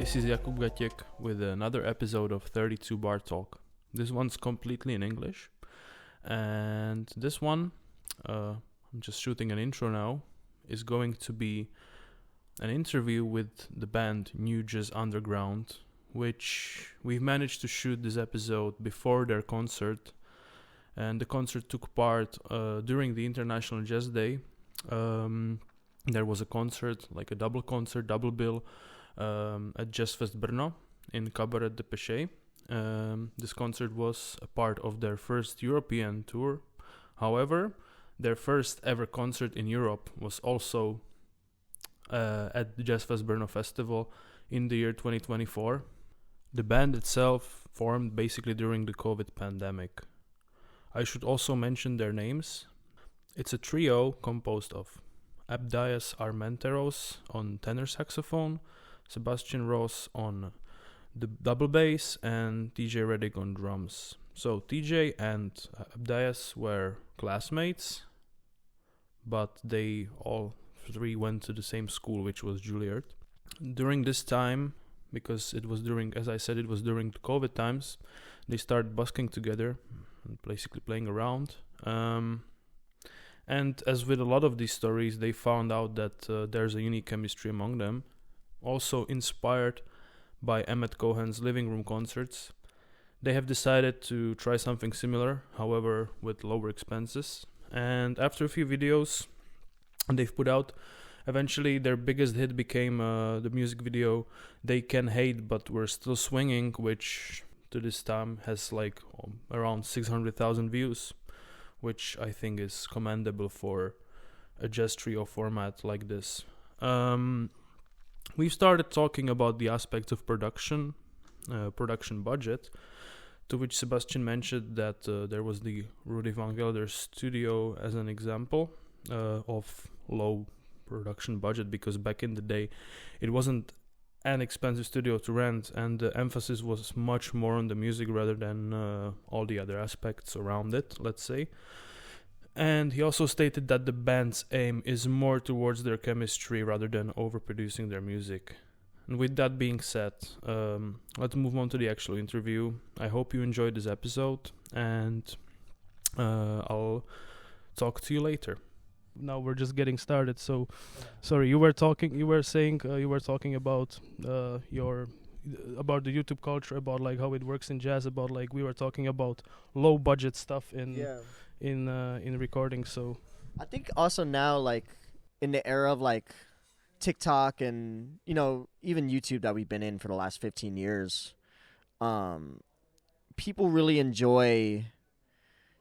This is Jakub Gatěk with another episode of 32 Bar Talk. This one's completely in English. And this one, I'm just shooting an intro now, is going to be an interview with the band New Jazz Underground, which we've managed to shoot this episode before their concert. And the concert took part during the International Jazz Day. There was a concert, like a double concert, double bill, at Jazz Fest Brno in Cabaret de Pêché. This concert was a part of their first European tour. However, their first ever concert in Europe was also at the Jazz Fest Brno Festival in the year 2024. The band itself formed basically during the COVID pandemic. I should also mention their names. It's a trio composed of Abdias Armenteros on tenor saxophone, Sebastian Ross on the double bass, and TJ Reddick on drums. So TJ and Abdias were classmates, but they all three went to the same school, which was Juilliard. During this time, because it was during, as I said, it was during the COVID times, they started busking together and basically playing around. And as with a lot of these stories, they found out that there's a unique chemistry among them. Also inspired by Emmett Cohen's living room concerts, they have decided to try something similar, however with lower expenses. And after a few videos they've put out, eventually their biggest hit became the music video They Can Hate But We're Still Swinging, which to this time has like around 600,000 views, which I think is commendable for a jazz trio format like this. We started talking about the aspects of production budget, to which Sebastian mentioned that there was the Rudy Van Gelder studio as an example of low production budget, because back in the day it wasn't an expensive studio to rent, and the emphasis was much more on the music rather than all the other aspects around it, let's say. And he also stated that the band's aim is more towards their chemistry rather than overproducing their music. And with that being said, let's move on to the actual interview. I hope you enjoyed this episode, and I'll talk to you later. Now we're just getting started. So, sorry, you were talking about about the YouTube culture, about like how it works in jazz, about like we were talking about low budget stuff in recording. So I think also now, like in the era of like TikTok and even YouTube that we've been in for the last 15 years, people really enjoy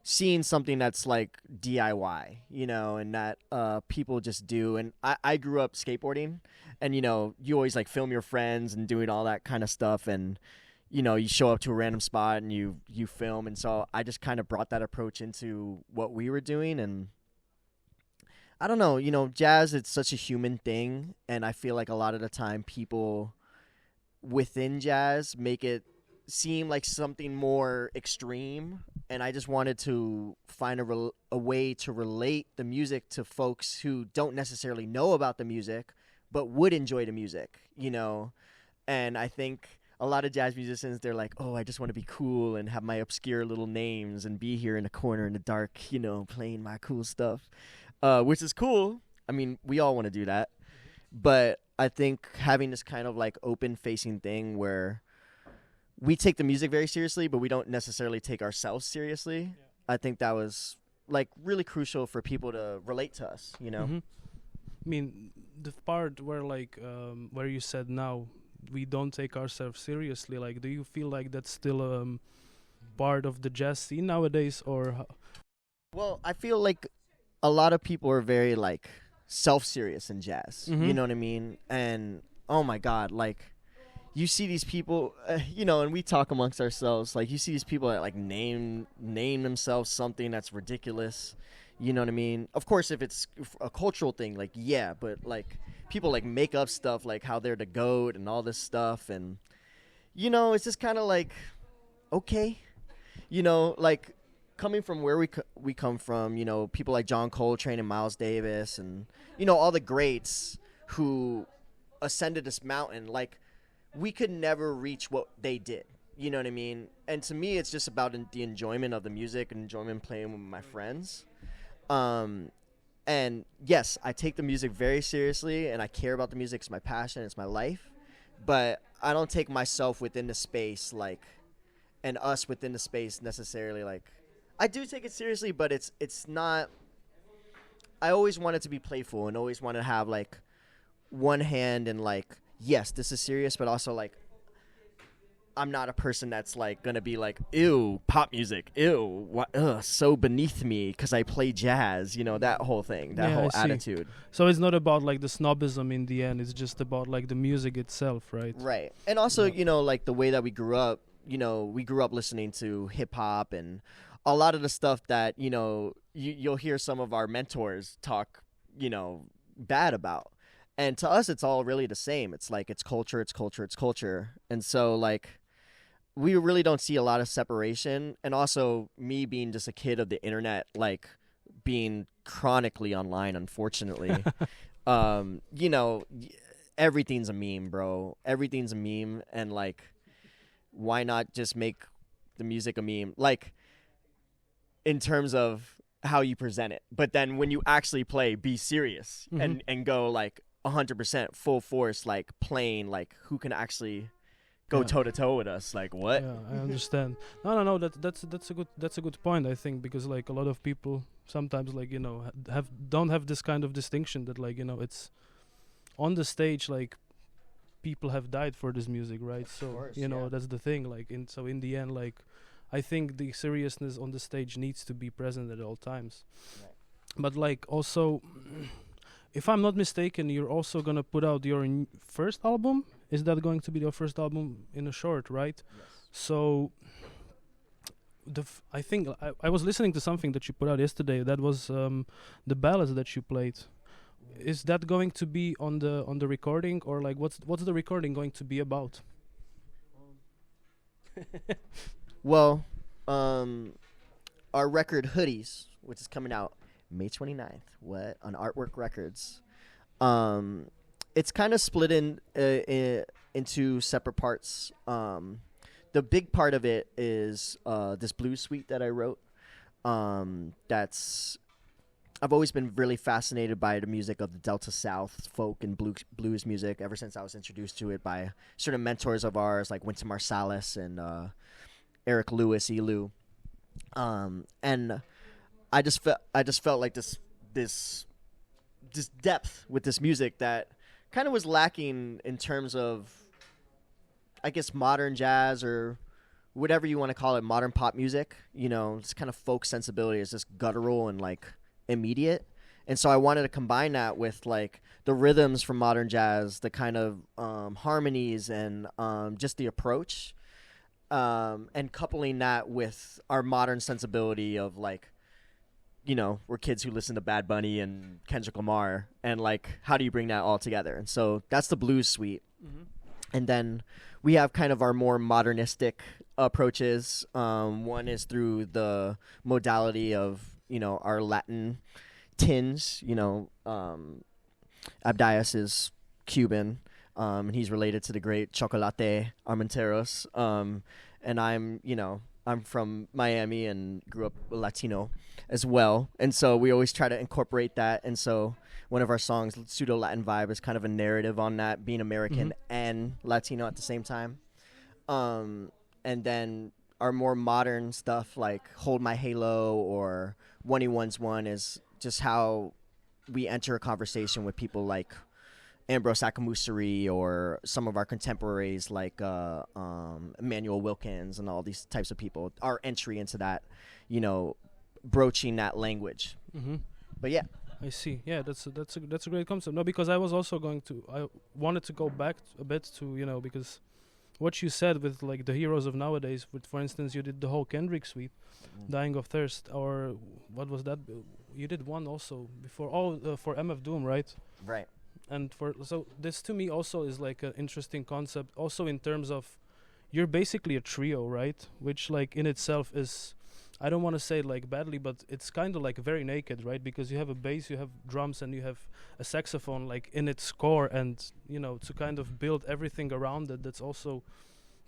seeing something that's like DIY, and that people just do. And I grew up skateboarding, and you always like film your friends and doing all that kind of stuff, and you show up to a random spot and you film. And so I just kind of brought that approach into what we were doing. And I don't know, jazz, it's such a human thing, and I feel like a lot of the time people within jazz make it seem like something more extreme, and I just wanted to find a way to relate the music to folks who don't necessarily know about the music but would enjoy the music, and I think a lot of jazz musicians, they're like, oh, I just want to be cool and have my obscure little names and be here in the corner in the dark, playing my cool stuff, which is cool. I mean, we all want to do that, but I think having this kind of like open facing thing where we take the music very seriously, but we don't necessarily take ourselves seriously. Yeah. I think that was like really crucial for people to relate to us, Mm-hmm. I mean, the part where like where you said now we don't take ourselves seriously, like do you feel like that's still part of the jazz scene nowadays, or Well, I feel like a lot of people are very like self-serious in jazz. Mm-hmm. You know what I mean? And oh my God, like you see these people, and we talk amongst ourselves, like you see these people that like name themselves something that's ridiculous. You know what I mean? Of course, if it's a cultural thing, like, yeah, but like people like make up stuff like how they're the GOAT and all this stuff. And, it's just kind of like, okay, like coming from where we come from, people like John Coltrane and Miles Davis and, all the greats who ascended this mountain, like we could never reach what they did. You know what I mean? And to me, it's just about the enjoyment of the music and enjoyment playing with my friends. And yes, I take the music very seriously, and I care about the music. It's my passion. It's my life. But I don't take myself within the space, like, and us within the space necessarily. Like, I do take it seriously, but it's not. I always want it to be playful and always want to have, like, one hand and, like, yes, this is serious, but also, like, I'm not a person that's, like, gonna be like, ew, pop music, ew, what, so beneath me because I play jazz, you know, that whole thing, that whole attitude. So it's not about, like, the snobism in the end. It's just about, like, the music itself, right? Right. And also, you know, like, the way that we grew up, you know, we grew up listening to hip-hop and a lot of the stuff that, you know, you'll hear some of our mentors talk, you know, bad about. And to us, it's all really the same. It's like, it's culture, it's culture, it's culture. And so, like, we really don't see a lot of separation. And also, me being just a kid of the internet, like, being chronically online, unfortunately, you know, everything's a meme, bro. Everything's a meme. And, like, why not just make the music a meme? Like, in terms of how you present it. But then when you actually play, be serious and go, like, 100% full force, like, playing, like, who can actually go toe to toe with us? Like, what? Yeah, I understand. No. That's a good point, I think, because, like, a lot of people sometimes, like, you know, don't have this kind of distinction that, like, you know, it's on the stage, like, people have died for this music, right? So course, you know, that's the thing. Like, in the end, like, I think the seriousness on the stage needs to be present at all times. Right. But, like, also, if I'm not mistaken, you're also gonna put out your first album. Is that going to be your first album in a short, right? Yes. So, I think I was listening to something that you put out yesterday. That was the ballads that you played. Is that going to be on the recording, or, like, what's the recording going to be about? Well, our record Hoodies, which is coming out May 29th, on Artwork Records. It's kind of split into separate parts. The big part of it is this blues suite that I wrote. I've always been really fascinated by the music of the Delta South, folk and blues music, ever since I was introduced to it by certain mentors of ours like Wynton Marsalis and Eric Lewis, Elu. And I just felt like this depth with this music that kind of was lacking in terms of, I guess, modern jazz or whatever you want to call it, modern pop music. You know, this kind of folk sensibility is just guttural and, like, immediate. And so I wanted to combine that with, like, the rhythms from modern jazz, the kind of harmonies and just the approach, and coupling that with our modern sensibility of, like, you know, we're kids who listen to Bad Bunny and Kendrick Lamar, and, like, how do you bring that all together? And so that's the blues suite. Mm-hmm. And then we have kind of our more modernistic approaches. One is through the modality of, you know, our Latin tinge. You know, Abdias is Cuban, and he's related to the great Chocolate Armenteros. And I'm from Miami and grew up Latino as well. And so we always try to incorporate that. And so one of our songs, Pseudo Latin Vibe, is kind of a narrative on that, being American and Latino at the same time. And then our more modern stuff like Hold My Halo or 1E1's is just how we enter a conversation with people like Ambrose Akamusari or some of our contemporaries like Emmanuel Wilkins and all these types of people. Our entry into that, you know, broaching that language. Mm-hmm. But yeah, I see. Yeah, that's a great concept. No, because I wanted to go back a bit to, you know, because what you said with, like, the heroes of nowadays. With, for instance, you did the whole Kendrick suite, Dying of Thirst, or what was that? You did one also before. For MF Doom, right? Right. And so this to me also is like an interesting concept. Also in terms of, you're basically a trio, right? Which, like, in itself is, I don't want to say it like badly, but it's kind of like very naked, right? Because you have a bass, you have drums, and you have a saxophone like in its core, and to kind of build everything around it. That's also,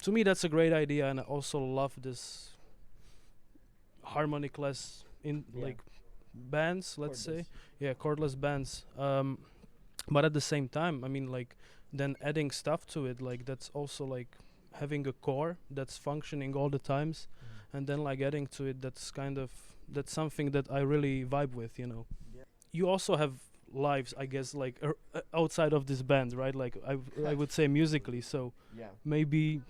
to me, that's a great idea, and I also love this harmonicless like bands, let's say, chordless bands. But at the same time, I mean, like then adding stuff to it, like that's also like having a core that's functioning all the times, and then like adding to it, that's something that I really vibe with. You also have lives, I guess, like outside of this band, right? Like I would say musically. So maybe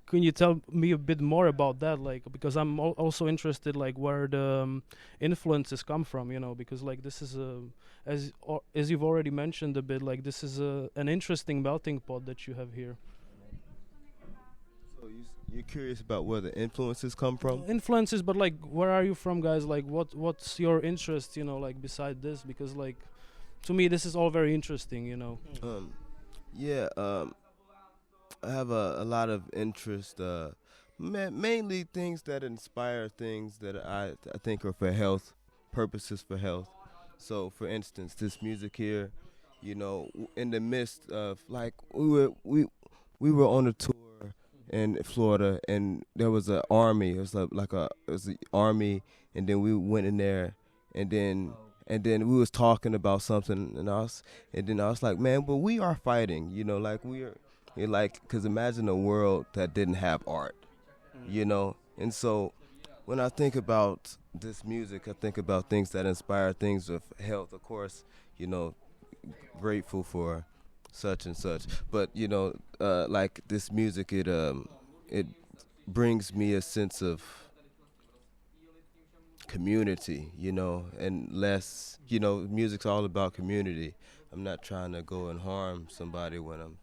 can you tell me a bit more about that? Like, because I'm also interested, like where the influences come from, because like this is as you've already mentioned a bit, like this is an interesting melting pot that you have here. So you're curious about where the influences come from? Influences, but like where are you from, guys? Like what's your interest, like beside this? Because like to me this is all very interesting, I have a lot of interest, mainly things that inspire things that I think are for health, purposes for health. So, for instance, this music here, in the midst of, like, we were on a tour in Florida, and there was an army. It was an army, and then we went in there, and then we was talking about something, and I was like, man, but we are fighting, like we are. Because imagine a world that didn't have art, And so when I think about this music, I think about things that inspire things of health. Of course, grateful for such and such. But, like this music, it brings me a sense of community, and less, music's all about community. I'm not trying to go and harm somebody when I'm,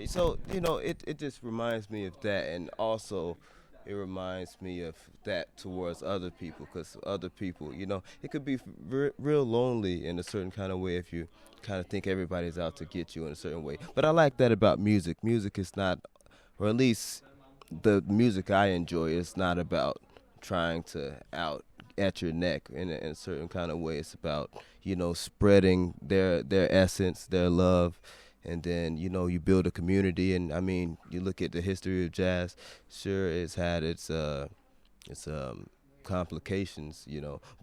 so it just reminds me of that, and also it reminds me of that towards other people, because other people, it could be real lonely in a certain kind of way if you kind of think everybody's out to get you in a certain way. But I like that about music. Music is not, or at least the music I enjoy is not about trying to out at your neck in a certain kind of way. It's about, spreading their essence, their love. And then, you build a community. And, I mean, you look at the history of jazz, sure, it's had its complications,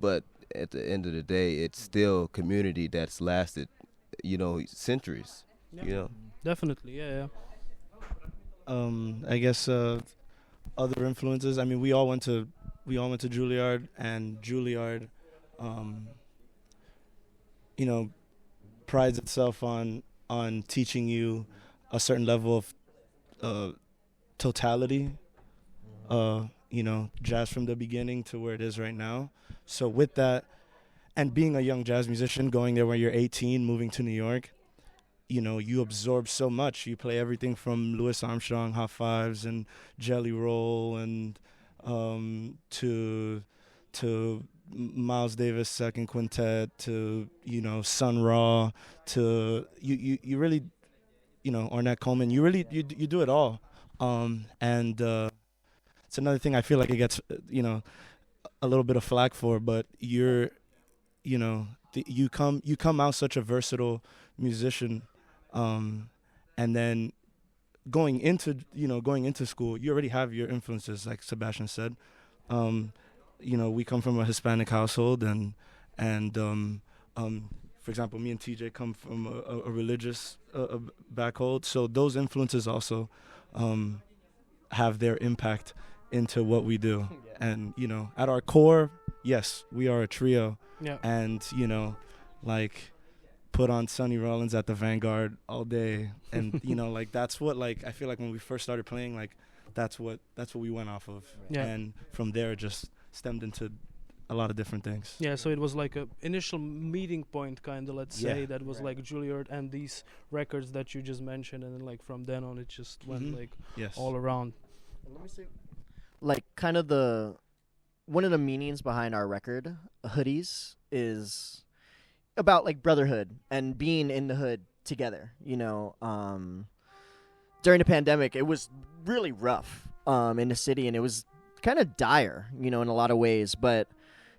But at the end of the day, it's still community that's lasted, centuries, Definitely, yeah. I guess other influences. I mean, we all went to Juilliard, and Juilliard, prides itself on teaching you a certain level of totality, jazz from the beginning to where it is right now. So with that, and being a young jazz musician, going there when you're 18, moving to New York, you absorb so much. You play everything from Louis Armstrong, Hot Fives, and Jelly Roll, and to Miles Davis second quintet, to Sun Ra, to you really, Ornette Coleman, you really you do it all, and it's another thing I feel like it gets a little bit of flack for, but you come out such a versatile musician, and then going into school, you already have your influences, like Sebastian said. We come from a Hispanic household, and for example, me and TJ come from a religious background, so those influences also have their impact into what we do. And at our core, yes, we are a trio, and like put on Sonny Rollins at the Vanguard all day, and like that's what, like, I feel like when we first started playing, like that's what we went off of, and from there it just stemmed into a lot of different things. Yeah, so it was like a initial meeting point, kind of, let's say, that was like Juilliard and these records that you just mentioned, and then like from then on it just went like all around. Let me say, like, kind of one of the meanings behind our record, Hoodies, is about like brotherhood and being in the hood together. During the pandemic, it was really rough in the city, and it was kind of dire, you know, in a lot of ways. But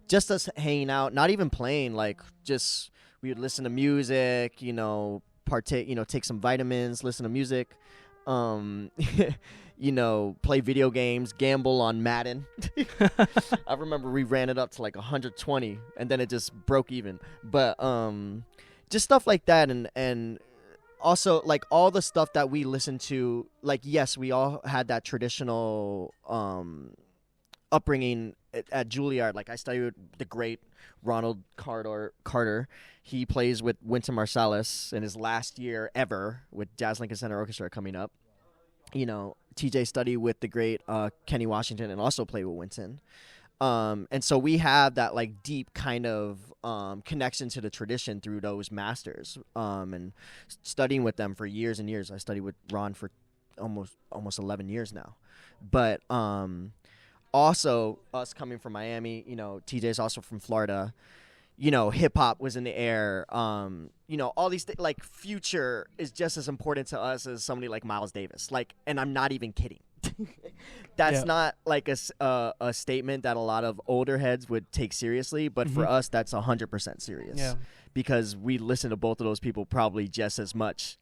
just us hanging out, not even playing, like just we would listen to music, you know, partake, you know, take some vitamins, listen to music, you know, play video games, gamble on Madden. I remember we ran it up to like 120 and then it just broke even. But just stuff like that, and also like all the stuff that we listened to, like yes, we all had that traditional upbringing at Juilliard. Like I studied with the great Ronald Carter. He plays with Wynton Marsalis in his last year ever with Jazz Lincoln Center Orchestra coming up. You know, TJ studied with the great Kenny Washington and also played with Wynton. And so we have that like deep kind of connection to the tradition through those masters, and studying with them for years and years. I studied with Ron for almost 11 years now. But also us coming from Miami, you know, TJ's also from Florida. You know, hip hop was in the air. You know, all these like Future is just as important to us as somebody like Miles Davis. Like, and I'm not even kidding. That's not like a statement that a lot of older heads would take seriously, but for us, that's 100% serious. Yeah. Because we listen to both of those people probably just as much.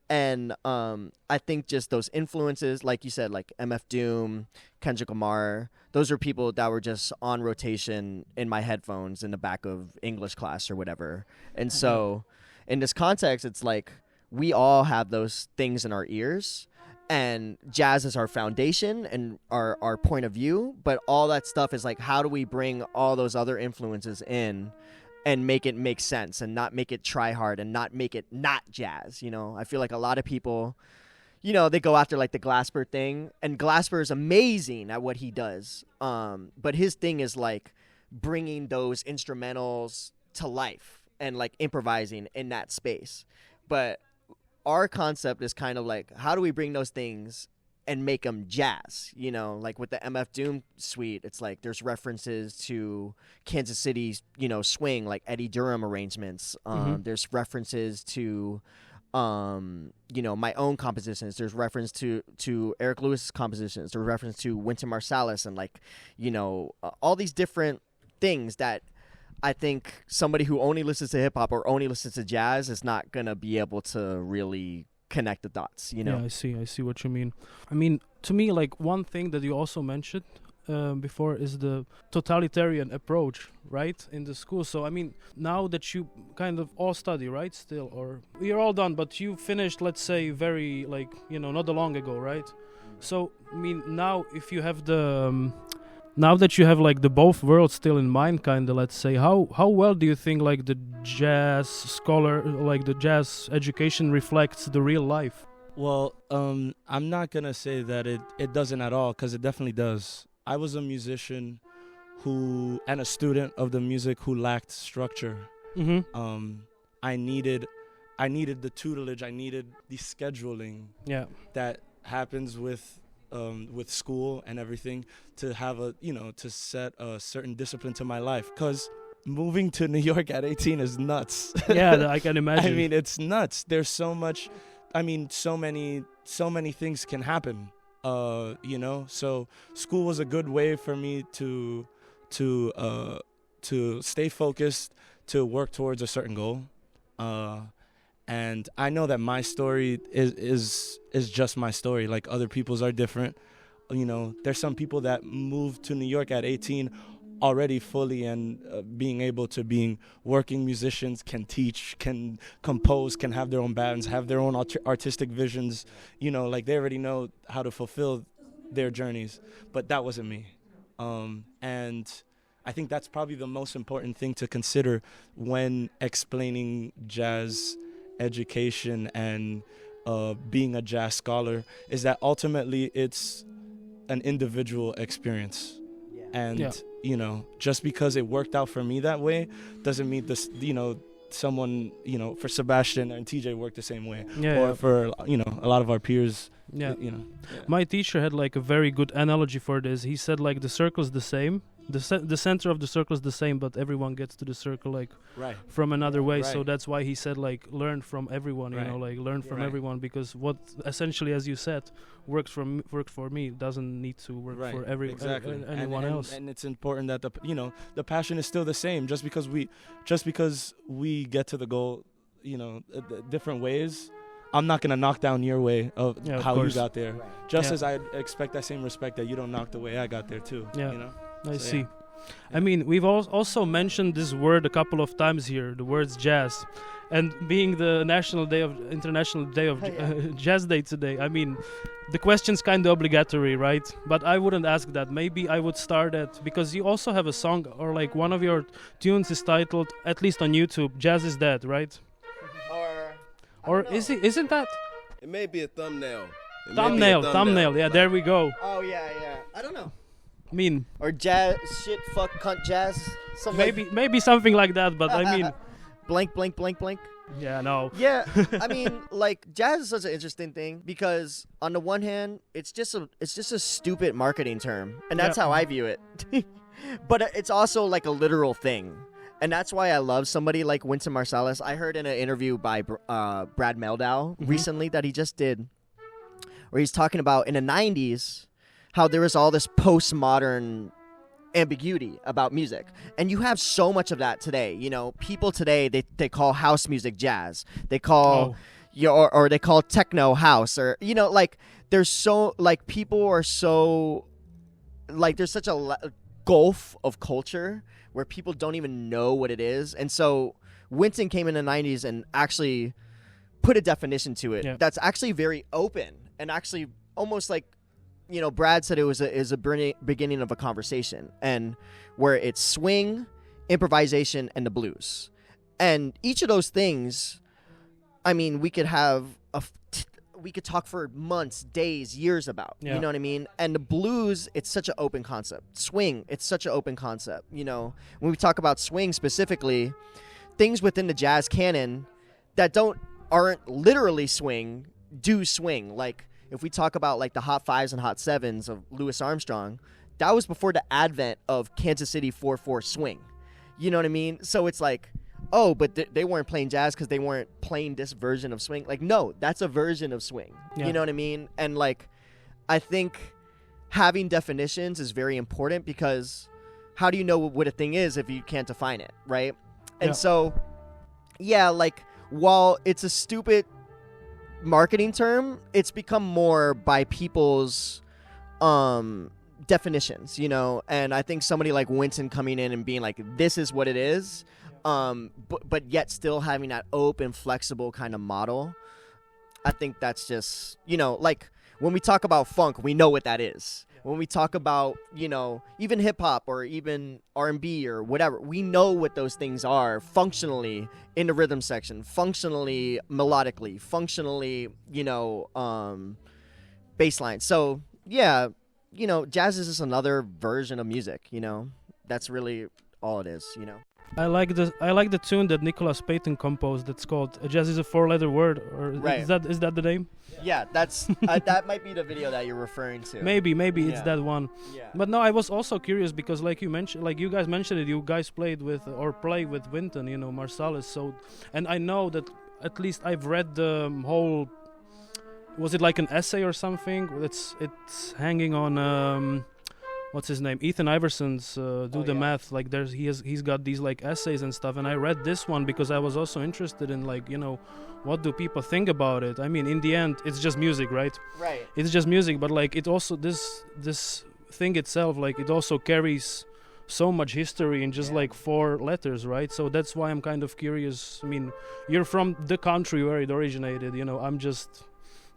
And I think just those influences, like you said, like MF Doom, Kendrick Lamar, those are people that were just on rotation in my headphones in the back of English class or whatever. And so in this context, it's like we all have those things in our ears. And jazz is our foundation and our point of view. But all that stuff is like, how do we bring all those other influences in and make it make sense and not make it try hard and not make it not jazz? You know, I feel like a lot of people, you know, they go after like the Glasper thing. And Glasper is amazing at what he does. But his thing is like bringing those instrumentals to life and like improvising in that space. But our concept is kind of like, how do we bring those things and make them jazz? You know, like with the MF Doom suite, it's like there's references to Kansas City's, you know, swing, like Eddie Durham arrangements. There's references to, you know, my own compositions. There's reference to Eric Lewis's compositions. There's reference to Wynton Marsalis and like, you know, all these different things that I think somebody who only listens to hip hop or only listens to jazz is not gonna be able to really connect the dots, you know? Yeah, I see what you mean. I mean, to me, like one thing that you also mentioned before is the totalitarian approach, right, in the school. So I mean, now that you kind of all study, right, still, or you're all done, but you finished, let's say, very like, you know, not that long ago, right? So I mean, now if you have the now that you have like the both worlds still in mind, kind of, let's say, how well do you think like the jazz scholar, like the jazz education reflects the real life? Well, I'm not gonna say that it doesn't at all, because it definitely does. I was a musician and a student of the music who lacked structure. I needed the tutelage, I needed the scheduling that happens with school and everything, to have to set a certain discipline to my life, because moving to New York at 18 is nuts. Yeah, I can imagine. I mean, it's nuts. There's so much, I mean, so many things can happen, you know, so school was a good way for me to stay focused, to work towards a certain goal. And I know that my story is just my story. Like, other people's are different. You know, there's some people that moved to New York at 18 already fully and being working musicians, can teach, can compose, can have their own bands, have their own artistic visions. You know, like they already know how to fulfill their journeys. But that wasn't me. And I think that's probably the most important thing to consider when explaining jazz education and being a jazz scholar, is that ultimately it's an individual experience. And you know, just because it worked out for me that way doesn't mean this, you know, someone, you know, for Sebastian and TJ worked the same way, or for, you know, a lot of our peers. You know, my teacher had like a very good analogy for this. He said like the circle's the same, the center of the circle is the same, but everyone gets to the circle like Right. from another way. So Right. that's why he said like learn from everyone, you know, Right. like learn from Right. everyone, because what essentially, as you said, worked for me doesn't need to work Right. for Exactly. anyone else. And it's important that the passion is still the same. Just because we get to the goal, different ways. I'm not gonna knock down your way of Yeah, of how you course. got there. Just Yeah. as I expect that same respect that you don't knock the way I got there too. Yeah. You know? I So, see. yeah. I mean, we've also mentioned this word a couple of times here, the words jazz. And being the International Day of Jazz Day today, I mean, the question's kind of obligatory, right? But I wouldn't ask that. Maybe I would start at, because you also have a song, or like one of your tunes is titled, at least on YouTube, Jazz is Dead, right? Or isn't that? It may be a thumbnail. Thumbnail, yeah, there we go. Oh yeah. I don't know. I mean, Or jazz, shit, fuck, cunt, jazz. Something maybe something like that, but I mean, blank, blank, blank, blank. yeah, no. Yeah, I mean, like jazz is such an interesting thing because on the one hand, it's just a stupid marketing term, and that's Yeah. how I view it. But it's also like a literal thing, and that's why I love somebody like Winston Marsalis. I heard in an interview by Brad Mehldau recently that he just did, where he's talking about in the '90s how there was all this postmodern ambiguity about music, and you have so much of that today. You know, people today they call house music jazz, they call or they call techno house, or like there's so like people are so like there's such a gulf of culture where people don't even know what it is. And so Winston came in the 90s and actually put a definition to it that's actually very open and actually almost like Brad said it was a beginning of a conversation, and where it's swing, improvisation, and the blues. And each of those things, I mean, we could talk for months, days, years about. Yeah. You know what I mean? And the blues, it's such an open concept. Swing, it's such an open concept. When we talk about swing specifically, things within the jazz canon that aren't literally swing do swing. Like, if we talk about like the hot fives and hot sevens of Louis Armstrong, that was before the advent of Kansas City 4/4 swing. You know what I mean? So it's like, oh, but they weren't playing jazz because they weren't playing this version of swing. Like, no, that's a version of swing. Yeah. You know what I mean? And like, I think having definitions is very important, because how do you know what a thing is if you can't define it, right? And Yeah. so, yeah, like, while it's a stupid marketing term, it's become more by people's definitions, and I think somebody like Winston coming in and being like, this is what it is, but yet still having that open, flexible kind of model, I think that's just, like when we talk about funk, we know what that is. When we talk about, even hip hop or even R&B or whatever, we know what those things are functionally in the rhythm section, functionally melodically, functionally, bass line. So yeah, jazz is just another version of music, that's really all it is, I like the tune that Nicholas Payton composed. That's called "Jazz is a four-letter word." Or Right. is that the name? Yeah, that's that might be the video that you're referring to. Maybe it's Yeah. that one. Yeah. But no, I was also curious because, like you guys mentioned it. You guys played with or play with Winton, Marsalis. So, and I know that at least I've read the whole. Was it like an essay or something? It's hanging on. What's his name? Ethan Iverson's Do the yeah. Math. Like he's got these like essays and stuff, and I read this one because I was also interested in like what do people think about it. I mean, in the end, it's just music, right? Right. It's just music, but like it also this thing itself, like it also carries so much history in just like 4 letters, right? So that's why I'm kind of curious. I mean, you're from the country where it originated,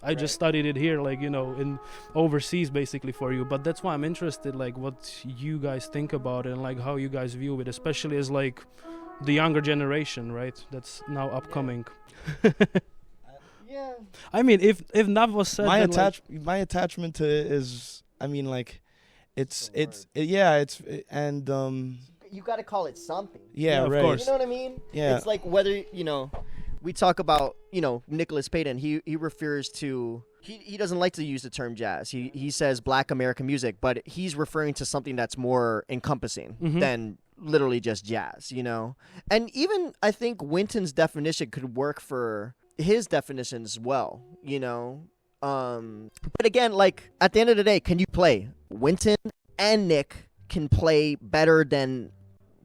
I just studied it here, like, in overseas basically for you. But that's why I'm interested, like, what you guys think about it and, like, how you guys view it, especially as, like, the younger generation, right? That's now upcoming. Yeah. I mean, if Nav was said my that, my attachment to it is, I mean, like, it's You got to call it something. Yeah, of right. course. You know what I mean? Yeah. It's like whether, we talk about, Nicholas Payton, he refers to He doesn't like to use the term jazz. He says Black American music, but he's referring to something that's more encompassing than literally just jazz, you know? And even I think Winton's definition could work for his definition as well, you know? But again, like, at the end of the day, can you play? Winton and Nick can play better than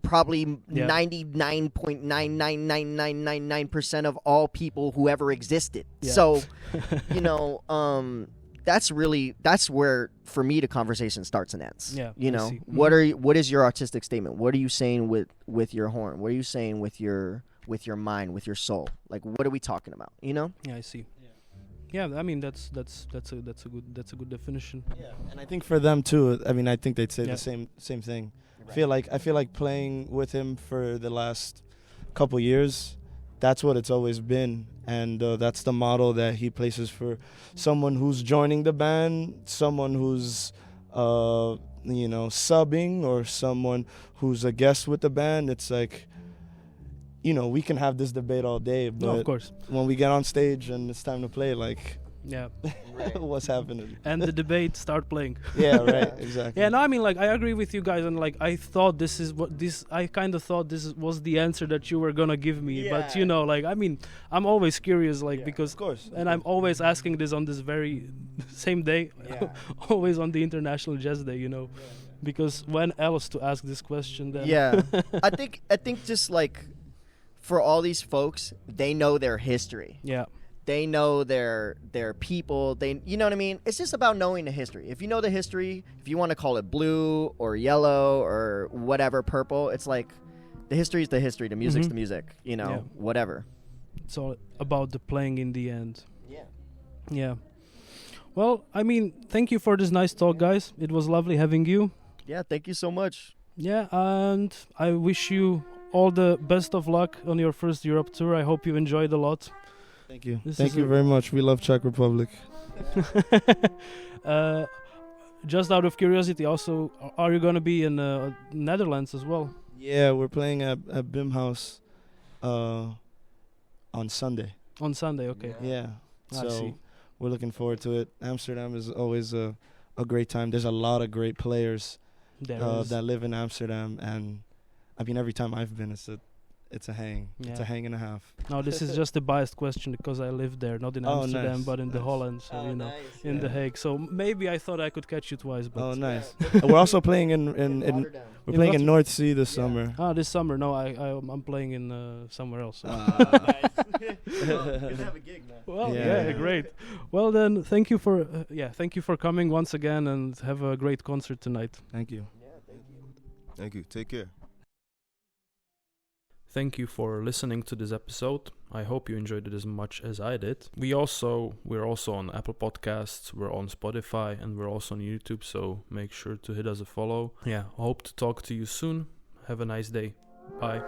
probably 99.99999% of all people who ever existed. Yeah. So, you know, that's where for me the conversation starts and ends. Yeah, You I know, see. what is your artistic statement? What are you saying with your horn? What are you saying with your mind, with your soul? Like, what are we talking about? You know? Yeah, I see. Yeah, I mean that's a good definition. Yeah, and I think for them too. I mean, I think they'd say Yeah. the same thing. Right. I feel like playing with him for the last couple years. That's what it's always been, and that's the model that he places for someone who's joining the band, someone who's subbing, or someone who's a guest with the band. It's like, you know, we can have this debate all day, but No, of course. when we get on stage and it's time to play, like, Yeah. what's happening? And the debate start playing. Yeah, right, exactly. Yeah, no, I mean, like, I agree with you guys, and like, I kind of thought this was the answer that you were gonna give me, but you Yeah. know, like, I mean, I'm always curious, like, because, Of course. and I'm always asking this on this very same day, Yeah. always on the International Jazz Day, you know, because when else to ask this question then? Yeah. I think just like for all these folks, they know their history. Yeah. They know their people. You know what I mean? It's just about knowing the history. If you know the history, if you want to call it blue or yellow or whatever, purple, it's like the history is the history. The music's Mhm. the music. You know, Yeah. whatever. It's all about the playing in the end. Yeah. Yeah. Well, I mean, thank you for this nice talk, guys. It was lovely having you. Yeah. Thank you so much. Yeah, and I wish you all the best of luck on your first Europe tour. I hope you enjoyed a lot. Thank you. This Thank is you a- very much. We love Czech Republic. Just out of curiosity, also, are you going to be in Netherlands as well? Yeah, we're playing at BIM House on Sunday. On Sunday, okay. Yeah. I So see. we're looking forward to it. Amsterdam is always a great time. There's a lot of great players There is. that live in Amsterdam, and I mean, every time I've been, it's a hang. It's Yeah. a hang and a half. No, this is just a biased question because I lived there, not in Oh, Amsterdam, nice, but in the nice. Holland, so you know, in The Yeah. Hague. So maybe I thought I could catch you twice, but Oh, nice. We're also playing in Rotterdam. we're In playing in Rotterdam? North Sea this Yeah. summer. this summer, no, I'm playing in somewhere else. so. have a gig now. Well, Yeah. yeah, great. Well, then, thank you for coming once again, and have a great concert tonight. Thank you. Thank you. Take care. Thank you for listening to this episode. I hope you enjoyed it as much as I did. We're also on Apple Podcasts, we're on Spotify, and we're also on YouTube, so make sure to hit us a follow. Yeah, hope to talk to you soon. Have a nice day. Bye.